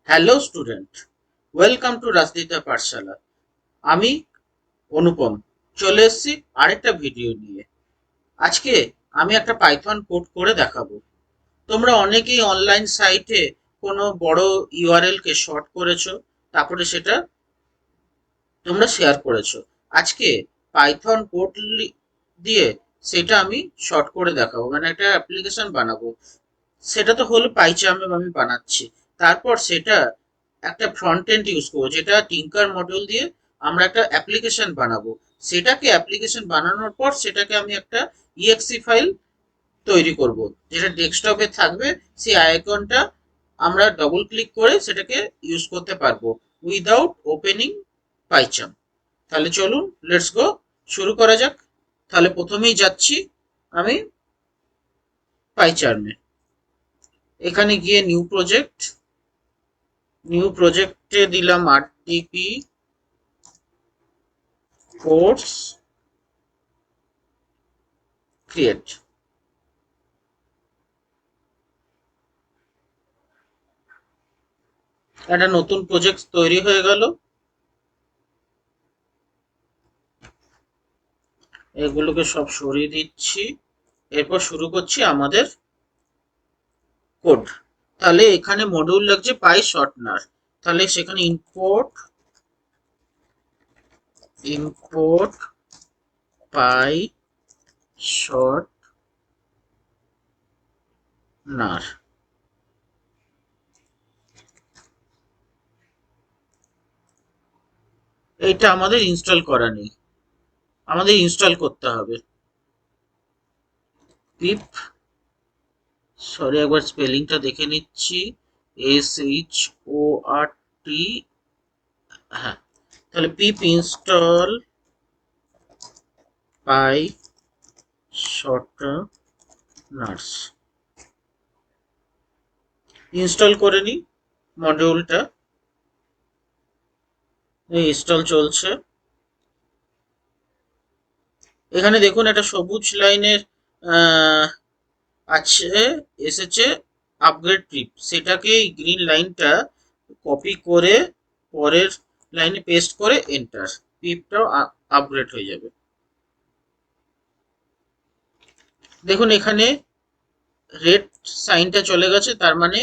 Hello student, welcome to রাজনীতা পাঠশালা। আমি অনুপম চলে এসেছি আরেকটা ভিডিও নিয়ে। আজকে আমি একটা পাইথন কোড করে দেখাবো। তোমরা অনেকেই অনলাইন সাইটে কোনো বড় ইউআরএল কে শর্ট করেছো, তারপরে সেটা তোমরা শেয়ার করেছো। আজকে পাইথন কোড দিয়ে সেটা আমি শর্ট করে দেখাবো, মানে একটা অ্যাপ্লিকেশন বানাবো। সেটা তো হলো পাইচার্মে আমি বানাচ্ছি। তারপর সেটা একটা ফ্রন্ট এন্ড ইউজ করবো, যেটা টিঙ্কার মডিউল দিয়ে আমরা একটা অ্যাপ্লিকেশন বানাবো। সেটাকে অ্যাপ্লিকেশন বানানোর পর সেটাকে আমি একটা ইএক্সি ফাইল তৈরি করব, যেটা ডেস্কটপে থাকবে। সেই আইকনটা আমরা ডবল ক্লিক করে সেটাকে ইউজ করতে পারবো উইদাউট ওপেনিং পাইচার্ম। তাহলে চলুন, লেটস গো, শুরু করা যাক। তাহলে প্রথমেই যাচ্ছি আমি পাইচার্মে। এখানে গিয়ে নিউ প্রজেক্টে দিলাম আরটিপি কোর্স ক্রিয়েট। একটা নতুন প্রজেক্ট তৈরি হয়ে গেল। এগুলোকে সব সরিয়ে দিচ্ছি। এরপর শুরু করছি আমাদের কোড। তাহলে এখানে মডিউল লাগছে পাই শর্টনার। তাহলে সেখানে ইম্পোর্ট পাই শর্টনার। এইটা আমাদের ইনস্টল করা নেই, আমাদের ইনস্টল করতে হবে। পিপ, সরি একবার স্পেলিংটা দেখে নিচ্ছি। SHORT, হ্যাঁ। তাহলে পিপ ইনস্টল পাই শর্টনার্স ইনস্টল করে নিই মডিউলটা। ইনস্টল চলছে। এখানে দেখুন একটা সবুজ লাইনের আছে, এসেছে আপগ্রেড ট্রিপ। সেটাকে গ্রিন লাইনটা কপি করে পরের লাইনে পেস্ট করে এন্টার। ট্রিপটাও আপগ্রেড হয়ে যাবে। দেখুন এখানে রেড সাইনটা চলে গেছে, তার মানে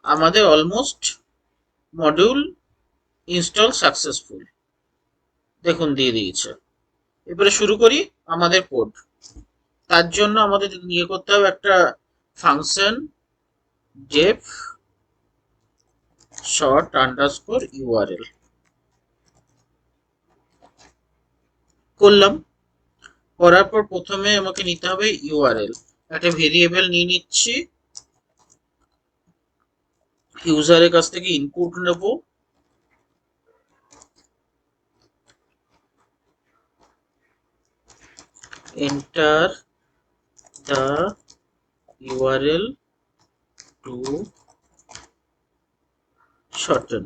আমাদের অলমোস্ট মডিউল ইনস্টল সাকসেসফুল। দেখুন দিয়ে দিয়েছে। এবারে শুরু করি আমাদের কোড। তার জন্য আমাদের নিয়ে করতে হবে একটা function def short underscore URL. করলাম। করার পর প্রথমে আমাকে নিতে হবে ইউআরএল। একটা ভেরিয়েবল নিয়ে নিচ্ছি। ইউজারের কাছ থেকে ইনপুট নেব। Enter the URL two shorten.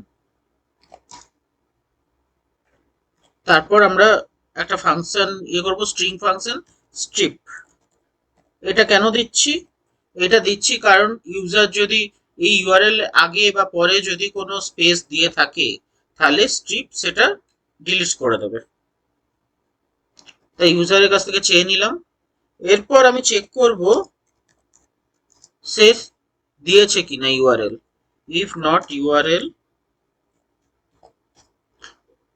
তারপর আমরা একটা ফাংশন করবো, স্ট্রিং ফাংশন স্ট্রিপ। এটা কেন দিচ্ছি? এটা দিচ্ছি কারণ ইউজার যদি এই ইউআরএল আগে বা পরে যদি কোনো স্পেস দিয়ে থাকে, তাহলে স্ট্রিপ সেটা ডিলিট করে দেবে। তাই ইউজারের কাছ থেকে চেয়ে নিলাম। এরপর আমি চেক করব সে দিয়েছে কিনা ইউআরএল। ইফ নট ইউআরএল,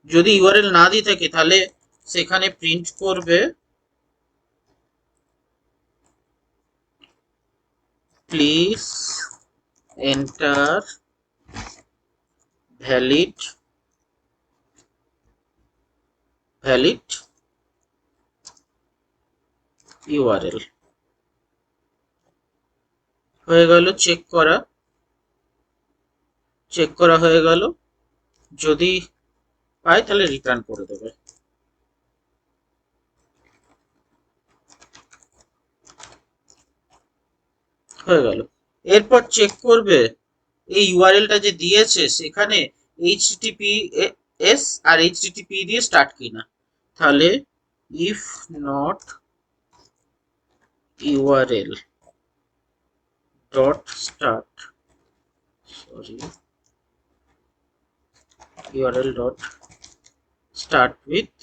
যদি ইউআরএল না দিয়ে থাকে তাহলে সেখানে প্রিন্ট করবে প্লিজ এন্টার ভ্যালিড ইউআরএল। হয়ে গেল চেক করা হয়ে গেল। যদি পায় তাহলে রিটার্ন করে দেবে। হয়ে গেল। এরপর চেক করবে এই ইউআরএলটা যে দিয়েছে সেখানে এইচটিটিপিএস আর এইচটিটিপি দিয়ে স্টার্ট কিনা। তাহলে if not URL dot start, sorry, url dot start with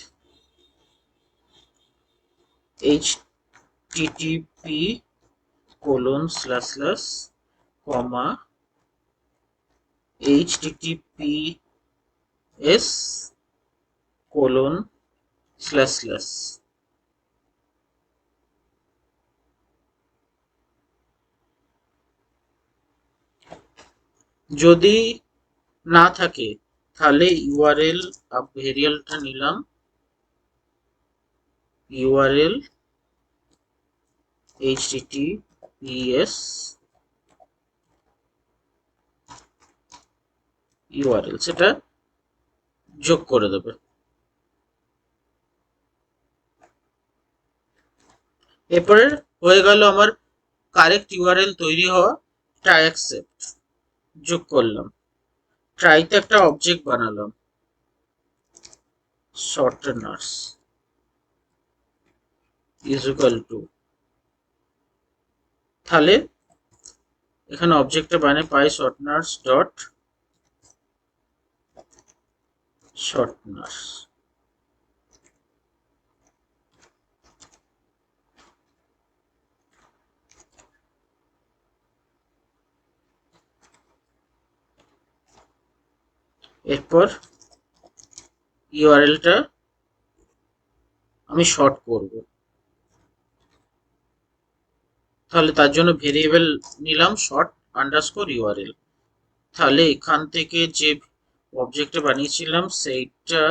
http colon slash slash comma https colon slash slash যদি না থাকে তাহলে ইউআরএল ভেরিয়েবলটা নিলাম ইউআরএল https ইউআরএল সেটা যোগ করে দেবে। এরপরে হয়ে গেল আমার কারেক্ট ইউআরএল তৈরি হওয়া। ট্রাই অ্যাকসেপ্ট যোগ করলাম। ট্রাইতে একটা অবজেক্ট বানালাম shorteners is equal to, তাহলে এখানে অবজেক্টটা বানাই পাই shorteners ডট shorteners। এরপর ইউআরএলটা আমি শর্ট করব, তাহলে তার জন্য ভেরিয়েবল নিলাম শর্ট আন্ডারস্কোর ইউআরএল। তাহলে এখান থেকে যে অবজেক্টটা বানিয়েছিলাম সেইটা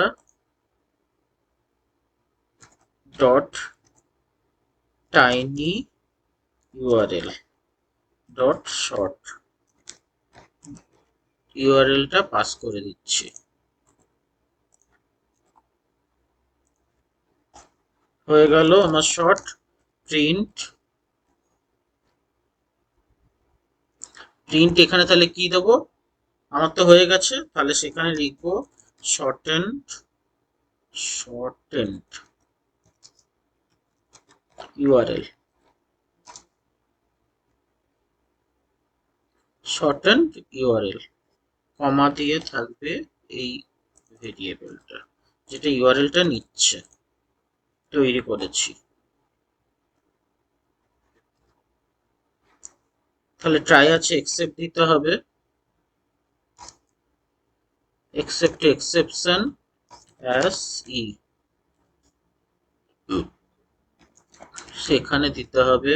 dot tiny URL dot short ইউআরএলটা পাস করে দিচ্ছি। হয়ে গেল আমার শর্ট প্রিন্ট। এখানে তাহলে কি দেবো, আমার তো হয়ে গেছে, তাহলে সেখানে লিখবো শর্টেন্ড ইউআরএল শর্টেন্ড ইউআরএল কমা দিয়ে থাকবে এই ভেরিয়েবলটা যেটা ইউআরএলটা নিচ্ছে, তৈরি করেছি। তাহলে ট্রাই আছে, এক্সেপ্ট দিতে হবে, accept exception as e, সেখানে দিতে হবে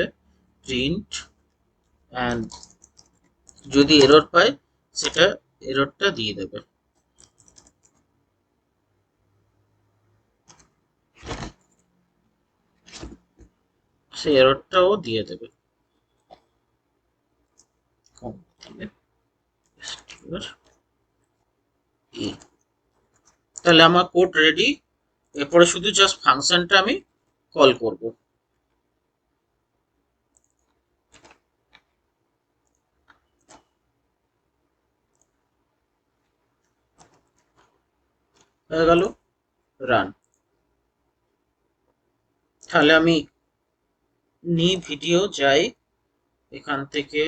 প্রিন্ট এন্ড যদি এরর পায় সেটা এররটা দিয়ে দেবে। সেই এররটাও দিয়ে দেবে। তাহলে আমার কোড রেডি। এরপরে শুধু জাস্ট ফাংশনটা আমি কল করব। হয়ে গেল রান। তাহলে আমি নিই ভিডিও, যাই এখান থেকে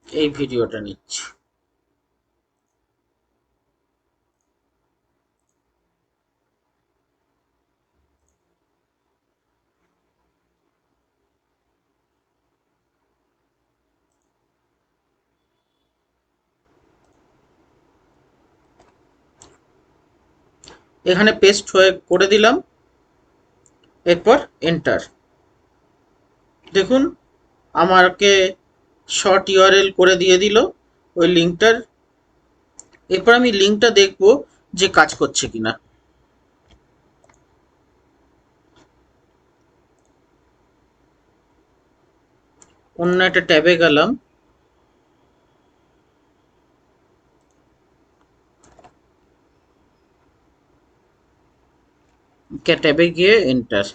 এই ভিডিওটা নিচ্ছি। এখানে পেস্ট হয়ে করে দিলাম, এরপর এন্টার। দেখুন আমাকে শর্ট ইউআরএল করে দিয়ে দিল ওই লিঙ্কটার। এরপর আমি লিঙ্কটা দেখব যে কাজ করছে কিনা। অন্য একটা ট্যাবে গেলাম, ট্যাবে গিয়ে এন্টার।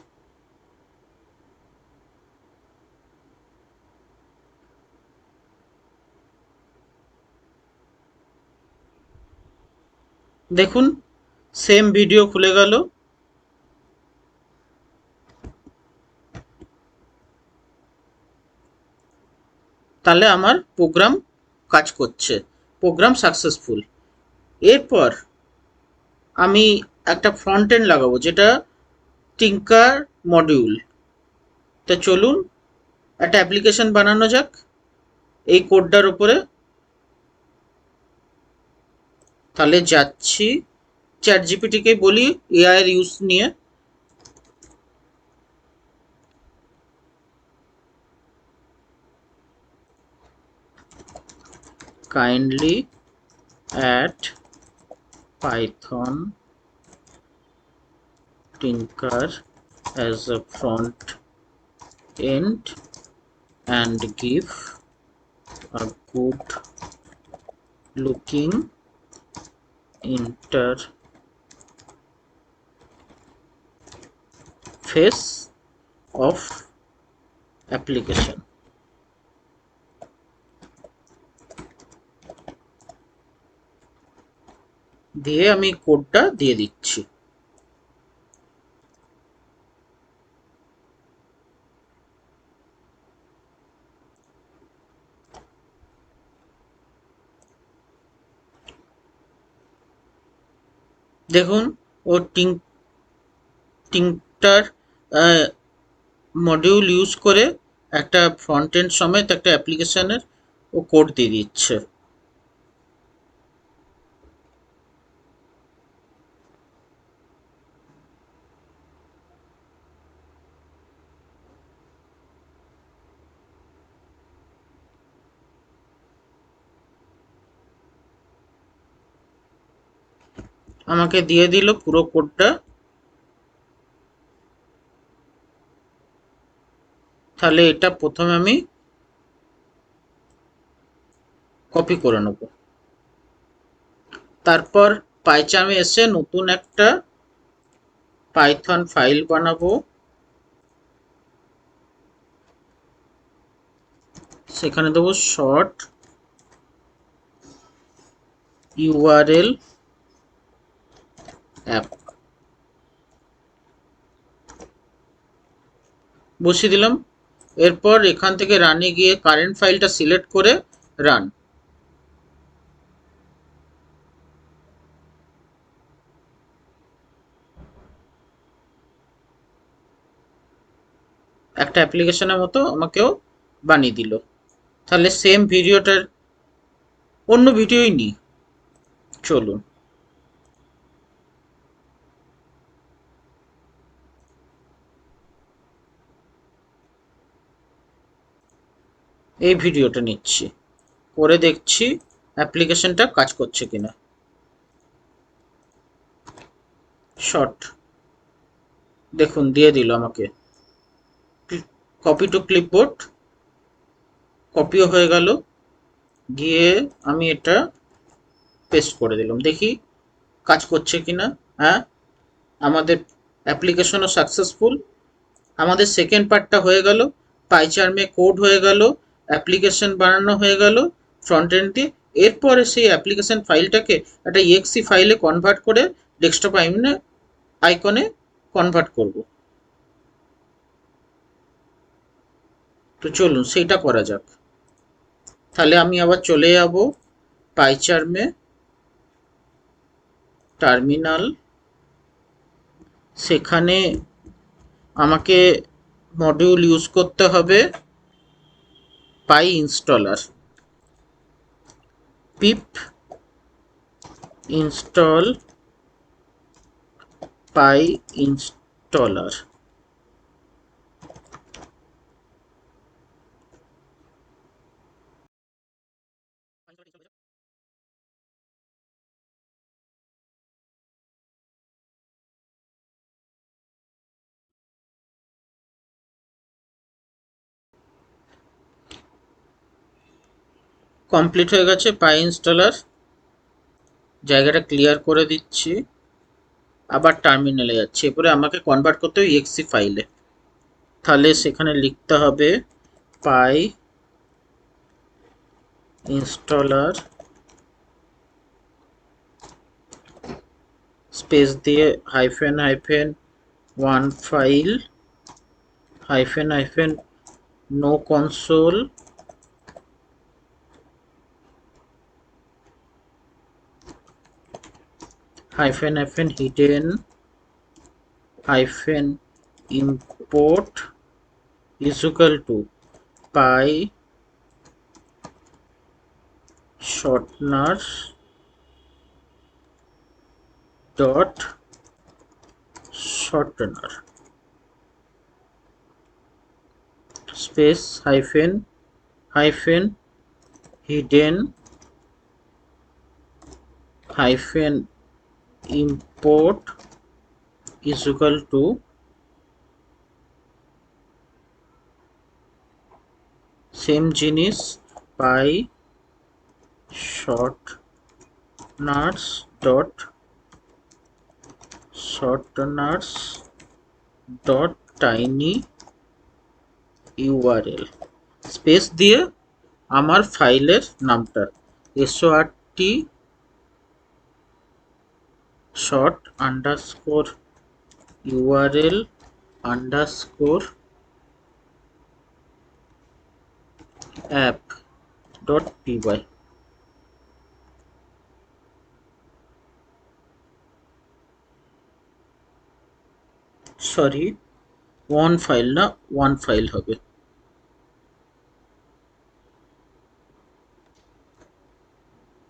দেখুন সেম ভিডিও খুলে গেল। তাহলে আমার প্রোগ্রাম কাজ করছে, প্রোগ্রাম সাকসেসফুল। এরপর আমি একটা ফ্রন্ট এন্ড লাগাবো, যেটা টিঙ্কার মডিউল। তো চলুন একটা অ্যাপ্লিকেশন বানানো যাক এই কোডটার উপরে। তাহলে যাচ্ছি, চ্যাট জিপিটিকে বলি এআই এর ইউজ নিয়ে। Kindly add Python tinker as a front end and give a good looking interface of application। দিয়ে আমি কোডটা দিয়ে দিচ্ছি। দেখুন ও টিঙ্কার মডিউল ইউজ করে একটা ফ্রন্ট এন্ড সমেত একটা অ্যাপ্লিকেশনের ও কোড দিয়ে দিচ্ছে। আমাকে দিয়ে দিল পুরো কোডটা। তাহলে এটা প্রথমে আমি কপি করে নেব, তারপর পাইচার্মে এসে নতুন একটা পাইথন ফাইল বানাবো। সেখানে দেবো শর্ট ইউআরএল অ্যাপ, বসিয়ে দিলাম। এরপর এখান থেকে রানে গিয়ে কারেন্ট ফাইলটা সিলেক্ট করে রান। একটা অ্যাপ্লিকেশনের মতো আমাকেও বানিয়ে দিল। তাহলে সেম ভিডিওটার অন্য ভিডিওই নিই, চলুন। এই ভিডিওটা নিচ্ছি, করে দেখছি অ্যাপ্লিকেশনটা কাজ করছে কিনা। শর্ট দেখুন দিয়ে দিল আমাকে। কপি টু ক্লিপবোর্ড, কপিও হয়ে গেল। গিয়ে আমি এটা পেস্ট করে দিলাম, দেখি কাজ করছে কিনা। হ্যাঁ, আমাদের অ্যাপ্লিকেশনও সাকসেসফুল। আমাদের সেকেন্ড পার্টটা হয়ে গেল, পাইচার্মে কোড হয়ে গেল, অ্যাপ্লিকেশন বানানো হয়ে গেল ফ্রন্ট এন্ড দিয়ে। এরপরে সেই অ্যাপ্লিকেশন ফাইলটাকে একটা ইএক্সি ফাইলে কনভার্ট করে ডেস্কটপ আইকনে কনভার্ট করব। তো চলুন সেইটা করা যাক। তাহলে আমি আবার চলে যাব পাইচার্মে, টার্মিনাল। সেখানে আমাকে মডিউল ইউজ করতে হবে পাই ইনস্টলার, পিপ ইনস্টল পাই ইনস্টলার। কমপ্লিট হয়ে গেছে পাই ইনস্টলার। জায়গাটা ক্লিয়ার করে দিচ্ছি, আবার টার্মিনালে যাচ্ছি। এরপরে আমাকে কনভার্ট করতে হবে ইএক্সি ফাইলে। তাহলে সেখানে লিখতে হবে পাই ইনস্টলার স্পেস দিয়ে hyphen hyphen one file hyphen hyphen no console hyphen hidden hyphen import is equal to py shortener dot shortener space hyphen hidden hyphen import is equal to same জিনিস py shorteners dot tiny url space দিয়ে আমার ফাইলের নামটা sort short underscore url underscore app dot py sorry one file না one file হবে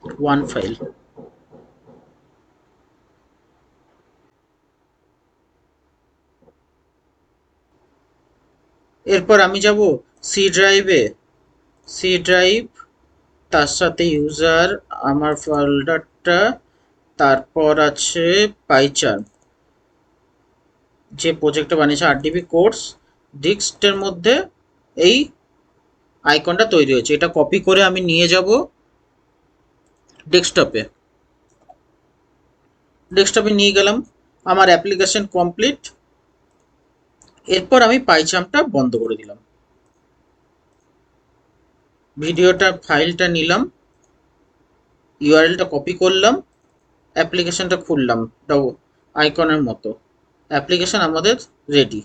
one file এরপর আমি যাব সি ড্রাইভে সি ড্রাইভ তার সাথে ইউজার আমার ফোল্ডারটা তারপর আছে পাইচার্ম যে প্রজেক্টটা বানিয়েছে আরডিবি কোর্স ডিস্কের মধ্যে এই আইকনটা তৈরি হয়েছে এটা কপি করে আমি নিয়ে যাব ডেস্কটপে নিয়ে গেলাম আমার অ্যাপ্লিকেশন কমপ্লিট এরপর আমি পাইচার্মটা বন্ধ করে দিলাম ভিডিওটা ফাইলটা নিলাম ইউআরএলটা কপি করলাম অ্যাপ্লিকেশনটা খুললাম আইকনের মতো অ্যাপ্লিকেশন আমাদের রেডি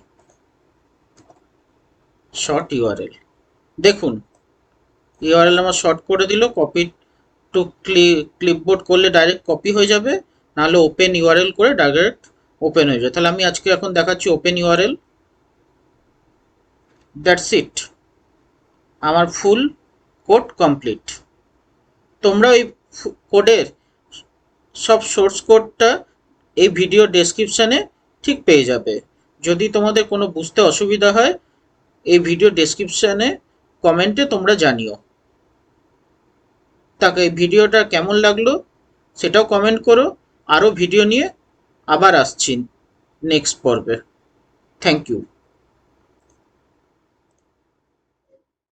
শর্ট ইউআরএল দেখুন ইউআরএল আমার শর্ট করে দিল কপি টু ক্লিপবোর্ড করলে ডাইরেক্ট কপি হয়ে যাবে নাহলে ওপেন ইউআরএল করে ডাইরেক্ট ওপেন হয়ে যাবে তাহলে আমি আজকে এখন দেখাচ্ছি ওপেন ইউআরএল দ্যাটস ইট আমার ফুল কোড কমপ্লিট তোমরা এই কোডের সব সোর্স কোডটা এই ভিডিও ডেসক্রিপশানে ঠিক পেয়ে যাবে যদি তোমাদের কোনো বুঝতে অসুবিধা হয় এই ভিডিও ডেসক্রিপশানে কমেন্টে তোমরা জানিও তাকে এই ভিডিওটা কেমন লাগলো সেটাও কমেন্ট করো আরও ভিডিও নিয়ে আবার আসছি নেক্সট পর্বে থ্যাংক ইউ